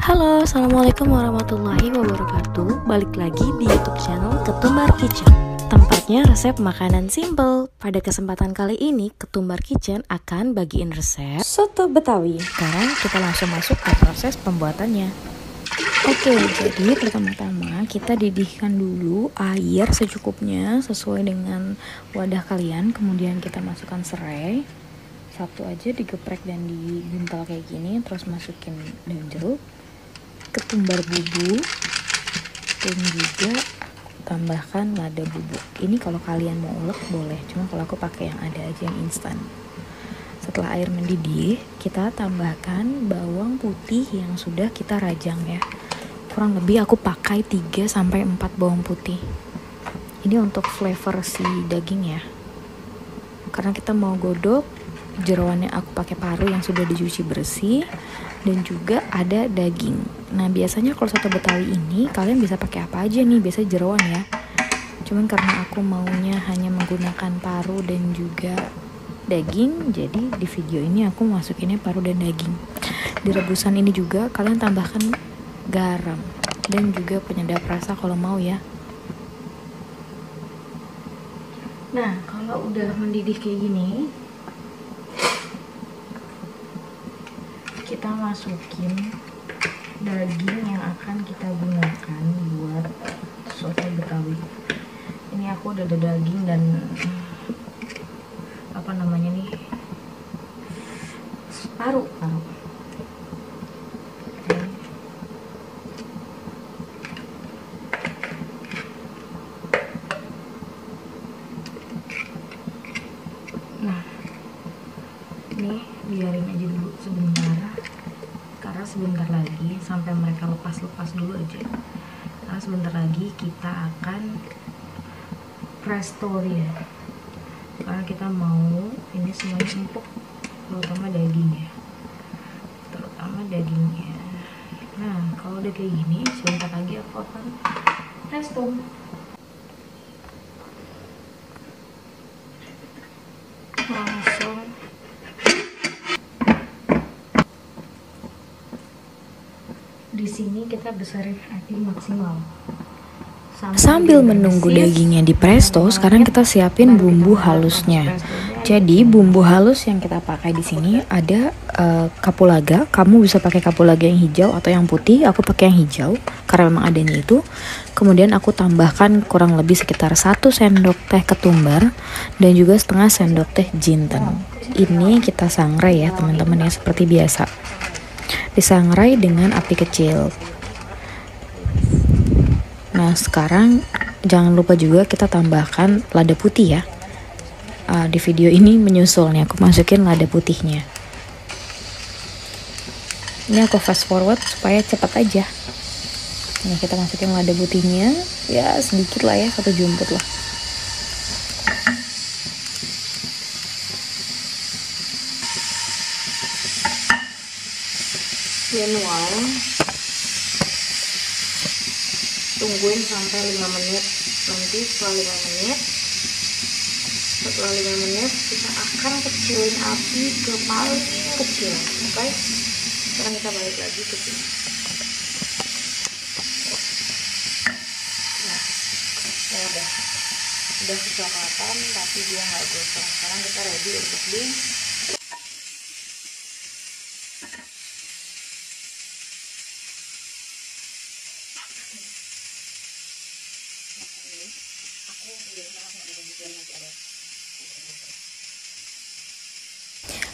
Halo, assalamualaikum warahmatullahi wabarakatuh. Balik lagi di YouTube channel Ketumbar Kitchen. Tempatnya resep makanan simple. Pada kesempatan kali ini, Ketumbar Kitchen akan bagiin resep soto Betawi. Sekarang kita langsung masuk ke proses pembuatannya. Oke, jadi pertama-tama kita didihkan dulu air secukupnya sesuai dengan wadah kalian. Kemudian kita masukkan serai. Satu aja digeprek dan dibuntal kayak gini. Terus masukin daun jeruk, ketumbar bubuk, dan juga tambahkan lada bubuk. Ini kalau kalian mau ulek boleh, cuma kalau aku pakai yang ada aja, yang instan. Setelah air mendidih, kita tambahkan bawang putih yang sudah kita rajang ya. Kurang lebih aku pakai 3-4 bawang putih. Ini untuk flavor si daging ya. Karena kita mau godok, jeroannya aku pakai paru yang sudah dicuci bersih, dan juga ada daging. Nah biasanya kalau soto Betawi ini kalian bisa pakai apa aja nih, biasanya jeroan ya. Cuman karena aku maunya hanya menggunakan paru dan juga daging, jadi di video ini aku masukinnya paru dan daging. Di rebusan ini juga kalian tambahkan garam dan juga penyedap rasa kalau mau ya. Nah kalau udah mendidih kayak gini, kita masukin daging yang akan kita gunakan buat soto Betawi. Ini aku udah ada daging dan apa namanya nih, paru. Nah ini biarin aja dulu sebentar, karena sebentar lagi sampai mereka lepas dulu aja, karena sebentar lagi kita akan prestorin, karena kita mau ini semuanya empuk, terutama dagingnya. Nah kalau udah kayak gini, sebentar lagi aku akan presto. Langsung di sini kita besarin api maksimal. Sambil menunggu dagingnya di presto, sekarang kita siapin bumbu halusnya. Jadi bumbu halus yang kita pakai di sini ada kapulaga. Kamu bisa pakai kapulaga yang hijau atau yang putih. Aku pakai yang hijau karena memang adanya itu. Kemudian aku tambahkan kurang lebih sekitar 1 sendok teh ketumbar dan juga setengah sendok teh jinten. Ini kita sangrai ya teman-teman ya, seperti biasa. Disangrai dengan api kecil. Nah sekarang jangan lupa juga kita tambahkan lada putih ya. Di video ini menyusul nih, aku masukin lada putihnya. Ini aku fast forward supaya cepat aja. Nah kita masukin lada putihnya, ya sedikit lah ya, 1 jumput lah. Manual, tungguin sampai 5 menit. Nanti setelah 5 menit kita akan kecilin api ke paling kecil. Oke, sekarang kita balik lagi ke sini. Nah udah kecoklatan tapi dia nggak gosong. Sekarang kita ready untuk di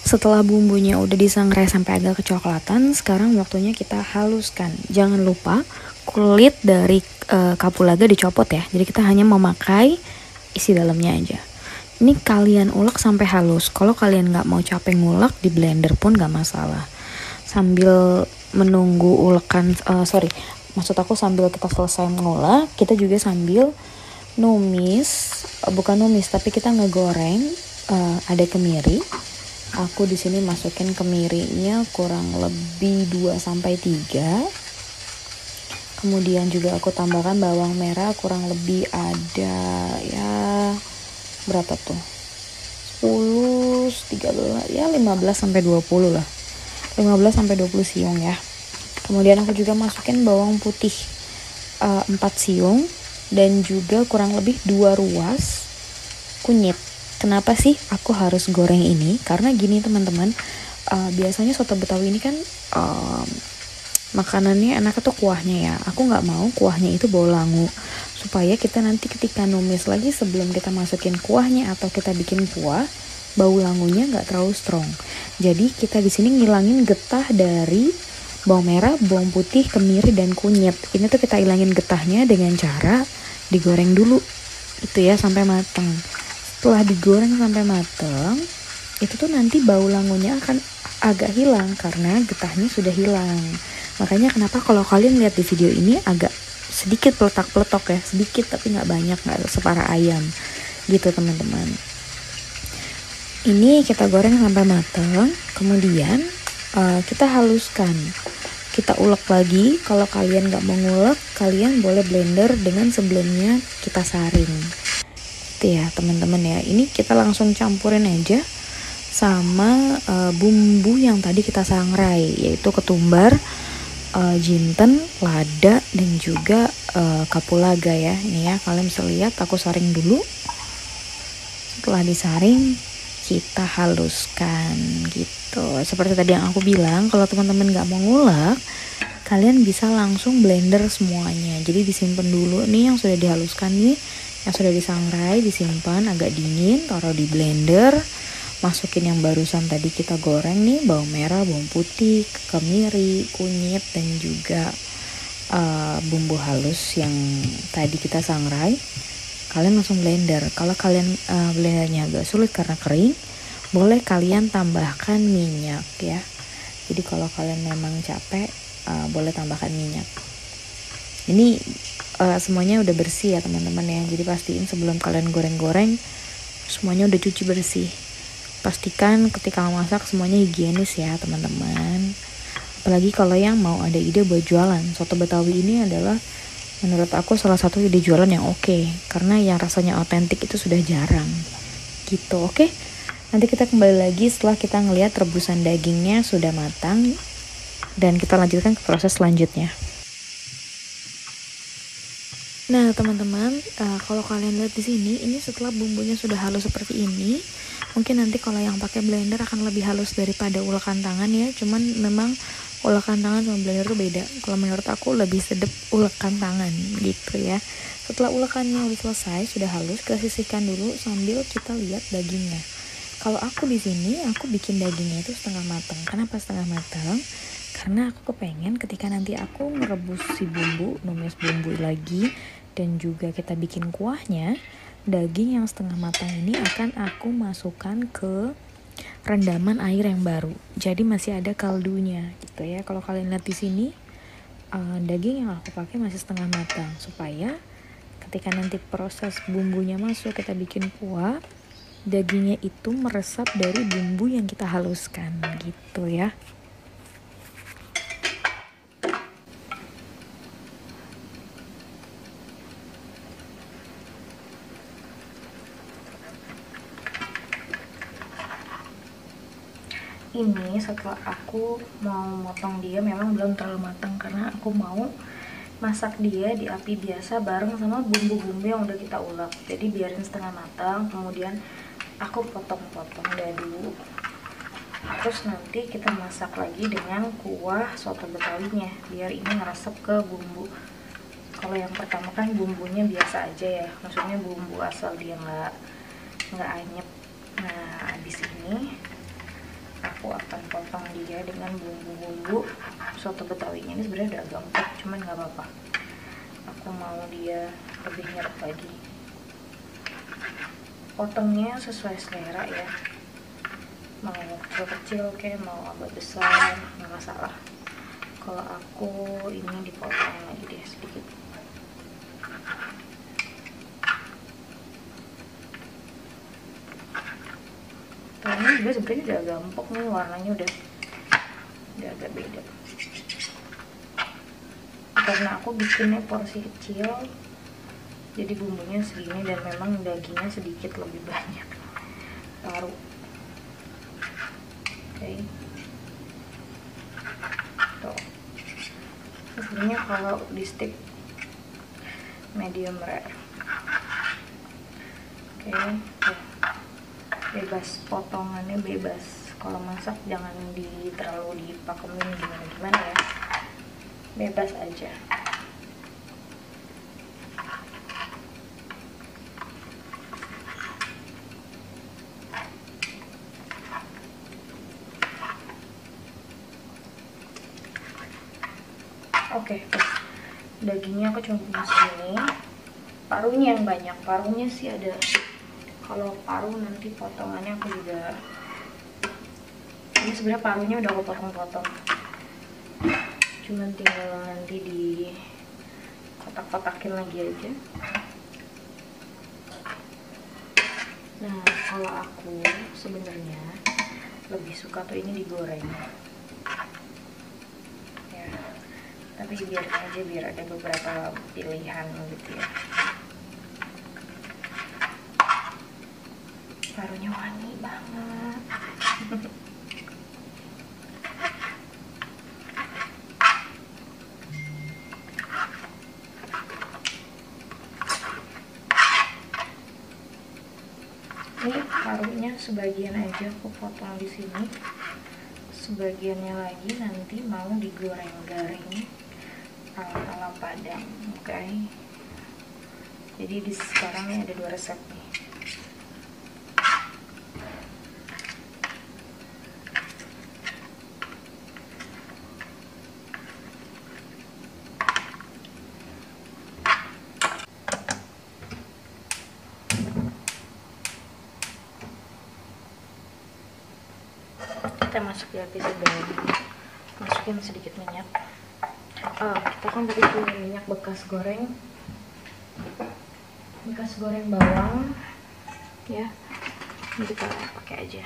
Setelah bumbunya udah disangrai sampai agak kecoklatan, sekarang waktunya kita haluskan. Jangan lupa kulit dari kapulaga dicopot ya. Jadi kita hanya memakai isi dalamnya aja. Ini kalian ulek sampai halus. Kalau kalian nggak mau capek ngulek, di blender pun nggak masalah. Sambil menunggu ulekan, maksud aku sambil kita selesai mengulek, kita juga sambil bukan numis, tapi kita ngegoreng. Ada kemiri. Aku di sini masukin kemirinya kurang lebih 2-3. Kemudian juga aku tambahkan bawang merah kurang lebih ada ya berapa tuh? 10, 13 ya 15-20 lah. 15-20 siung ya. Kemudian aku juga masukin bawang putih 4 siung dan juga kurang lebih 2 ruas kunyit. Kenapa sih aku harus goreng ini? Karena gini teman-teman, biasanya soto Betawi ini kan makanannya enaknya tuh kuahnya ya. Aku nggak mau kuahnya itu bau langu, supaya kita nanti ketika numis lagi sebelum kita masukin kuahnya atau kita bikin kuah, bau langunya nggak terlalu strong. Jadi kita di sini ngilangin getah dari bawang merah, bawang putih, kemiri dan kunyit. Ini tuh kita ilangin getahnya dengan cara digoreng dulu itu ya sampai mateng. Setelah digoreng sampai mateng, itu tuh nanti bau langunya akan agak hilang karena getahnya sudah hilang. Makanya kenapa kalau kalian lihat di video ini agak sedikit peletak-peletok ya, sedikit tapi nggak banyak, nggak separah ayam gitu teman-teman. Ini kita goreng sampai mateng, kemudian kita haluskan, kita ulek lagi. Kalau kalian nggak mau ngulek, kalian boleh blender dengan sebelumnya kita saring. Itu ya teman-teman ya. Ini kita langsung campurin aja sama bumbu yang tadi kita sangrai, yaitu ketumbar, jinten, lada dan juga kapulaga ya. Ini ya, kalian bisa lihat aku saring dulu. Setelah disaring kita haluskan gitu. Seperti tadi yang aku bilang, kalau teman-teman nggak mau ngulek, kalian bisa langsung blender semuanya. Jadi disimpan dulu nih yang sudah dihaluskan nih, yang sudah disangrai, disimpan agak dingin, taruh di blender. Masukin yang barusan tadi kita goreng nih, bawang merah, bawang putih, kemiri, kunyit dan juga bumbu halus yang tadi kita sangrai. Kalian langsung blender. Kalau kalian blendernya agak sulit karena kering, boleh kalian tambahkan minyak ya. Jadi kalau kalian memang capek, boleh tambahkan minyak. Ini semuanya udah bersih ya teman-teman ya. Jadi pastiin sebelum kalian goreng-goreng semuanya udah cuci bersih. Pastikan ketika masak semuanya higienis ya teman-teman. Apalagi kalau yang mau ada ide buat jualan, soto Betawi ini adalah menurut aku salah satu ide jualan yang oke, karena yang rasanya otentik itu sudah jarang gitu. Oke, nanti kita kembali lagi setelah kita ngelihat rebusan dagingnya sudah matang dan kita lanjutkan ke proses selanjutnya. Nah teman-teman, kalau kalian lihat di sini, ini setelah bumbunya sudah halus seperti ini, mungkin nanti kalau yang pakai blender akan lebih halus daripada ulekan tangan ya. Cuman memang ulekan tangan sama blender itu beda. Kalau menurut aku lebih sedep ulekan tangan gitu ya. Setelah ulekannya udah selesai, sudah halus, kita sisihkan dulu sambil kita lihat dagingnya. Kalau aku di sini, aku bikin dagingnya itu setengah matang. Kenapa setengah matang? Karena aku kepengen ketika nanti aku merebus si bumbu, numis bumbu lagi, dan juga kita bikin kuahnya, daging yang setengah matang ini akan aku masukkan ke rendaman air yang baru. Jadi masih ada kaldunya gitu ya. Kalau kalian lihat di sini, daging yang aku pakai masih setengah matang supaya ketika nanti proses bumbunya masuk, kita bikin kuah, dagingnya itu meresap dari bumbu yang kita haluskan gitu ya. Ini setelah aku mau motong dia memang belum terlalu matang karena aku mau masak dia di api biasa bareng sama bumbu-bumbu yang udah kita ulek. Jadi biarin setengah matang, kemudian aku potong-potong dadu. Terus nanti kita masak lagi dengan kuah soto Betawinya biar ini ngeresep ke bumbu. Kalau yang pertama kan bumbunya biasa aja ya, maksudnya bumbu asal dia nggak anyep. Nah abis ini aku akan potong dia dengan bumbu-bumbu soto Betawinya. Ini sebenarnya udah agak empuk, cuman nggak apa-apa, aku mau dia lebih nyerap lagi. Potongnya sesuai selera ya, mau kecil-kecil kayak mau agak besar nggak masalah. Kalau aku ini dipotong lagi deh sedikit. Ini juga sebenarnya udah agak empuk nih, warnanya udah agak beda. Karena aku bikinnya porsi kecil, jadi bumbunya segini dan memang dagingnya sedikit lebih banyak. Taruh, oke. Tuh. sebenarnya kalau di stick medium rare. Oke, bebas, potongannya bebas. Kalau masak jangan terlalu dipakemin gimana ya, bebas aja. Oke, dagingnya aku cuma punya segini. Parunya yang banyak, parunya sih ada. Kalau paru nanti potongannya aku juga. Ini sebenarnya parunya udah aku potong-potong. Cuman tinggal nanti di kotak-kotakin lagi aja. Nah, kalau aku sebenarnya lebih suka tuh ini digoreng. Tapi biar aja, biar ada beberapa pilihan gitu ya. Parunya wangi banget. Ini parunya sebagian aja aku potong di sini, sebagiannya lagi nanti mau digoreng garing ala Padang. Oke. Jadi sekarang ini ada 2 resep nih. Kita masak di api sedang, masukin sedikit minyak. Kita kan tadi punya minyak bekas goreng bawang ya, ini kita pakai aja.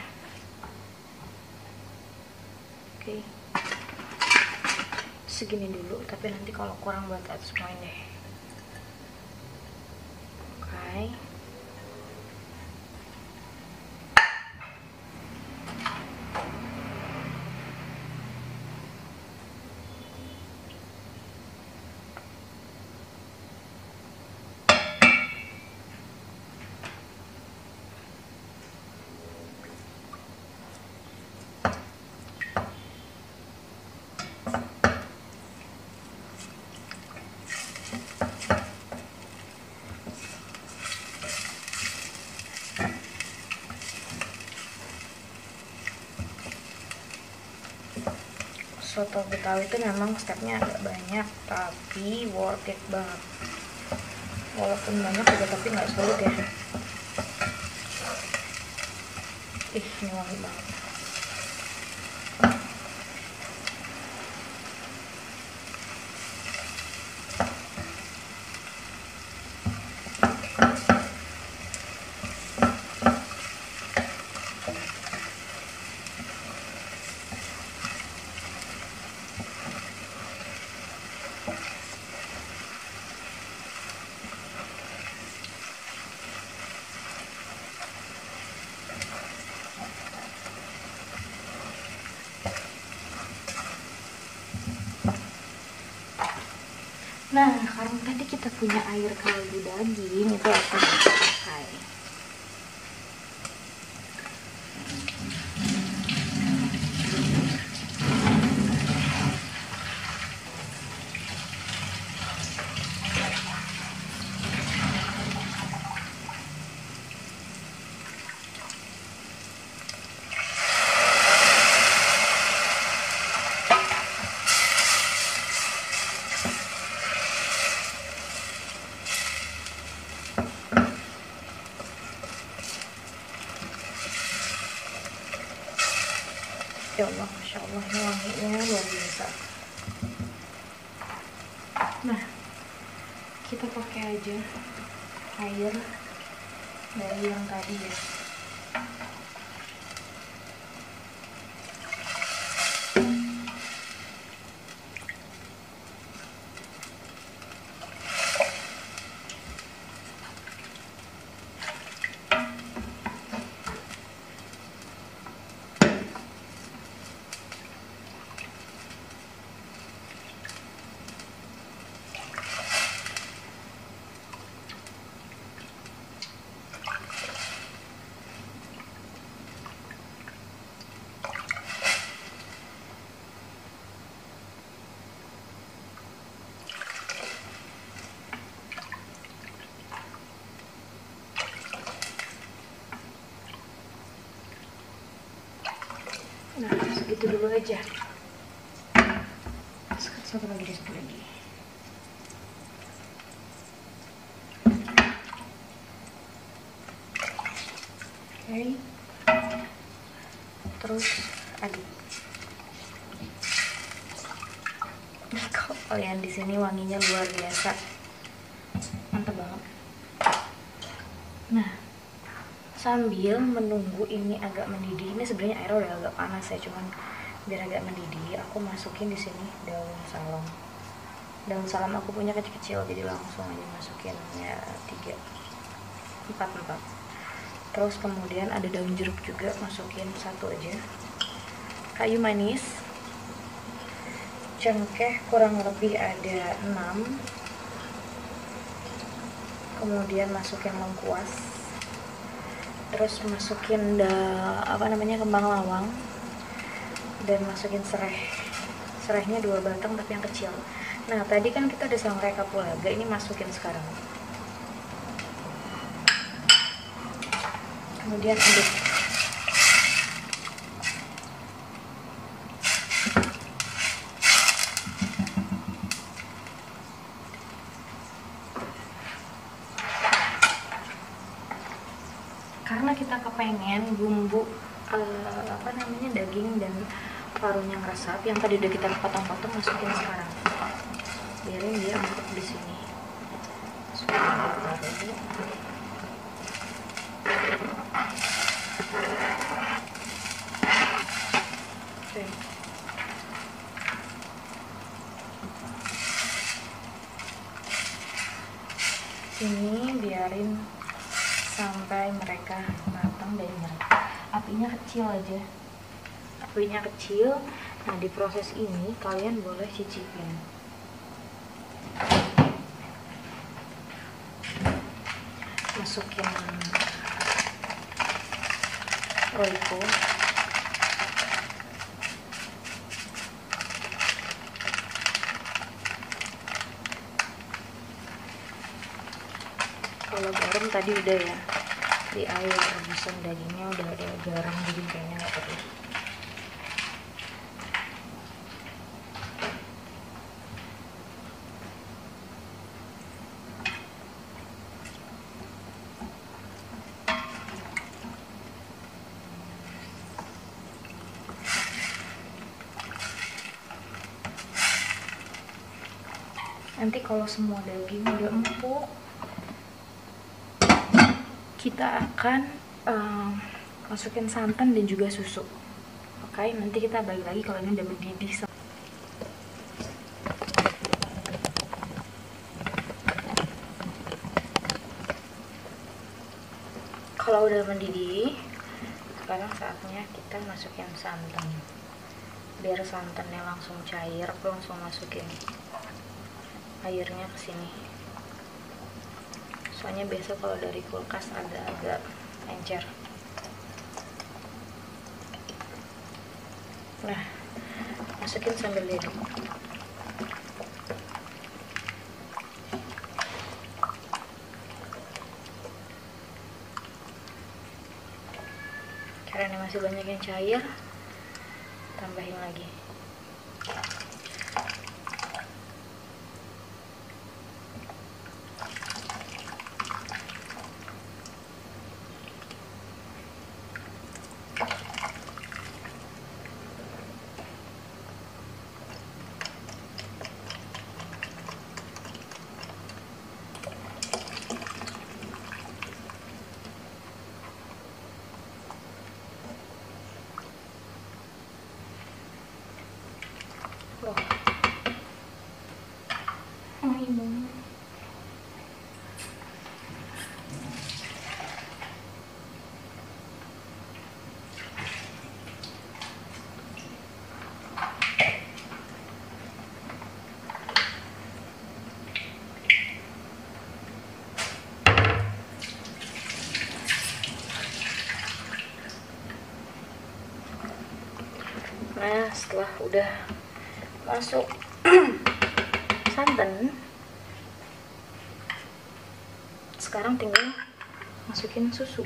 Oke, segini dulu, tapi nanti kalau kurang buat add semuanya deh. Oke. Soto Betawi itu memang stepnya agak banyak, tapi worth it banget. Walaupun banyak juga, tapi nggak sulit ya. Ini wangi banget. Nah, karena tadi kita punya air kaldu daging, itu aku pakai. Ya Allah, Masya Allah, ini wanginya luar biasa. Nah, kita pakai aja air dari yang tadi ya. segitu dulu aja. Satu lagi, satu lagi. Oke. Terus aduk. Kalian di sini wanginya luar biasa, mantap banget. Nah, sambil menunggu ini agak mendidih, ini sebenarnya airnya udah agak panas ya, cuman biar agak mendidih, aku masukin di sini daun salam. Daun salam aku punya kecil-kecil, jadi langsung aja masukin ya 4. Terus kemudian ada daun jeruk juga, masukin 1 aja. Kayu manis, cengkeh kurang lebih ada 6. Kemudian masukin lengkuas, terus masukin kembang lawang, dan masukin serehnya 2 batang tapi yang kecil. Nah, tadi kan kita ada sangrai kapulaga, ini masukin sekarang. Kemudian aduk. Karena kita kepengen bumbu daging dan parunya ngeresap, yang tadi udah kita potong-potong masukin sekarang. Biarin dia empuk di sini. Ini biarin sampai mereka matang dan mereka. Apinya kecil aja. Apinya kecil. Nah, di proses ini kalian boleh cicipin. Masukin roiko. Kalau garam tadi udah ya, di air rebusan dagingnya udah ada garam, jadi kayaknya nggak perlu. Nanti kalau semua daging udah empuk, kita akan masukin santan dan juga susu. Oke, nanti kita balik lagi kalau ini udah mendidih. Kalau udah mendidih, sekarang saatnya kita masukin santan. Biar santannya langsung cair, aku langsung masukin airnya ke sini. Soalnya biasa kalau dari kulkas agak-agak encer. Nah, masukin sambil diaduk. Karena masih banyak yang cair, tambahin lagi. Nah, setelah udah masuk santan, sekarang tinggal masukin susu.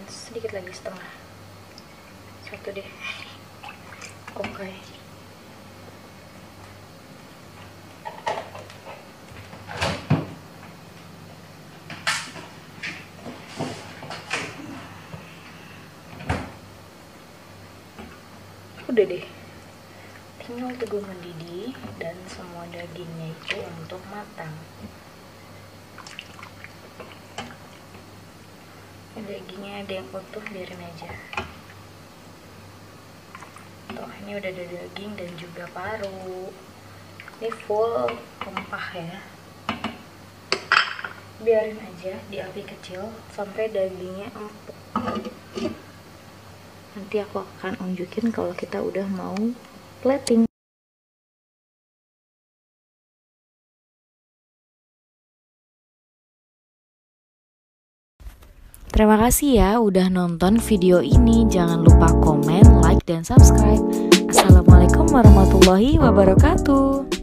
sedikit lagi, setengah. Satu deh. Oke. Udah deh, tinggal tunggu mendidih dan semua dagingnya itu untuk matang. Dagingnya ada yang utuh, biarin aja. Tuh, ini udah ada daging dan juga paru. Ini full rempah ya. Biarin aja di api kecil sampai dagingnya empuk. Nanti aku akan unjukin kalau kita udah mau plating. Terima kasih ya udah nonton video ini. Jangan lupa komen, like, dan subscribe. Assalamualaikum warahmatullahi wabarakatuh.